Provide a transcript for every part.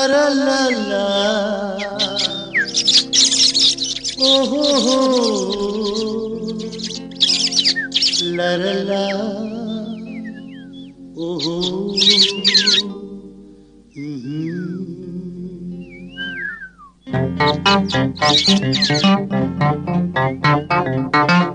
la la la, oh ho ho, la la la, oh ho,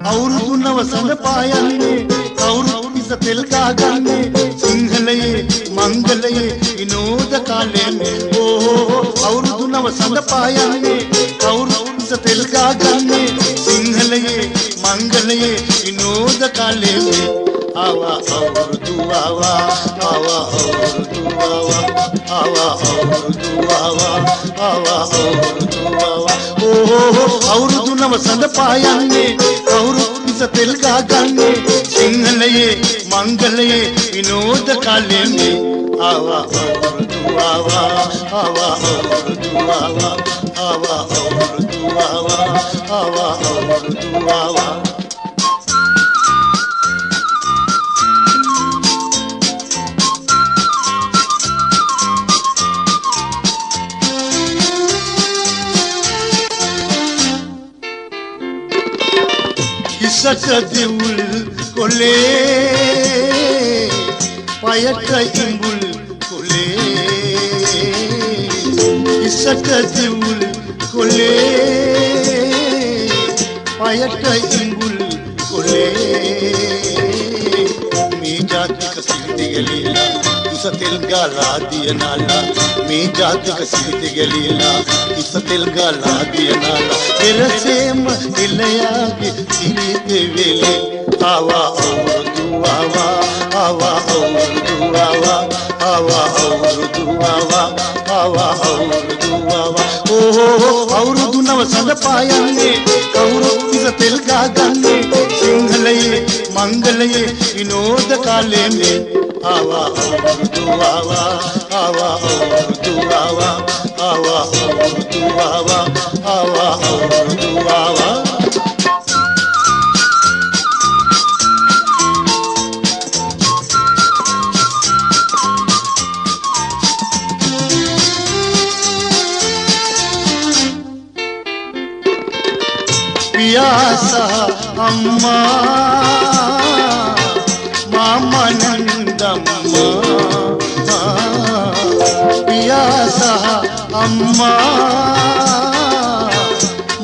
අවුරුදු නවසඳ පායන්නේ කවුරුත් මිස තෙල් කාගන්නේ සිංහලයේ මංගලයේ විනෝද කාලයනේ ඕ අවුරුදු නවසඳ පායන්නේ කවුරුත් මිස තෙල් කාගන්නේ සිංහලයේ මංගලයේ විනෝද කාලයනේ ආවා අවුරුදු ආවා ආවා අවුරුදු ආවා ආවා අවුරුදු ආවා ආවා අවුරුදු ආවා ඕ අවුරුදු නවසඳ පායන්නේ කවුරුත් මිස තෙල් කාගන්නේ සිංහලයේ මංගලයේ විනෝද කාලයනේ ආවා අවුරුදු ආවා ආවා අවුරුදු ආවා ආවා අවුරුදු ආවා ආවා අවුරුදු ආවා ඉසක දෙවුල් කොලේ පයට ඉඹුල් කොලේ ඉසක දෙවුල් කොලේ පයට ඉඹුල් කොලේ මේ ජාතික සිරිතෙගලීලා ඉස තෙල් ගාලා දියනාලා මේ ජාතික සිරිතෙගලීලා ඉස තෙල් ගාලා දියනාලා පෙරසේම එළයාගේ සිරිතෙ වෙලේ ආවා අවුරුදු ආවා ආවා අවුරුදු ආවා ආවා අවුරුදු ආවා ආවා අවුරුදු ආවා ඕ අවුරුදු නවසඳ පායන්නේ කවුරුත් මිස තෙල් ගාගන්නේ සිංහලයේ මංගලයේ විනෝද කාලයනේ ආවා අවුරුදු ආවා ආවා අවුරුදු ආවා ආවා අවුරුදු ආවා ආවා අවුරුදු ආවා पियासा अम्मा मामनंदम्मा पियासा अम्मा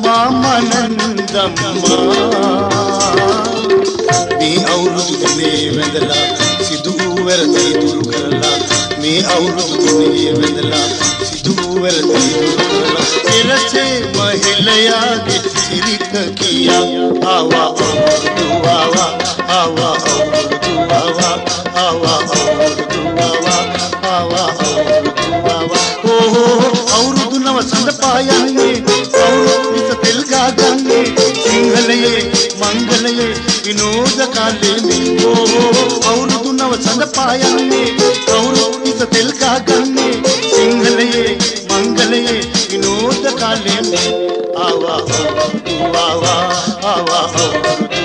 मामनंदम्मा මේ අවුරුදු දිනේ වැඳලා සිදු වැරදි දුරු කරලා මේ අවුරුදු දිනේ වැඳලා සිදු වැරදි දුරු කරලා එරසේ මහිලයාගේ සිරිත කියා ආවා අවුරුදු ආවා ආවා අවුරුදු ආවා ආවා අවුරුදු ආවා ආවා අවුරුදු ආවා ඕ අවුරුදු නවසඳ පායන්නේ කවුරුත් මිස තෙල් ගාගන්නේ සිංහලයේ මංගලයේ විනෝද කාලයනේ ඕ අවුරුදු නවසඳ පායන්නේ කවුරුත් මිස තෙල් ගාගන්නේ සිංහලයේ මංගලයේ විනෝද කාලයනේ ආවා අවුරුදු ආවා ආවා අවුරුදු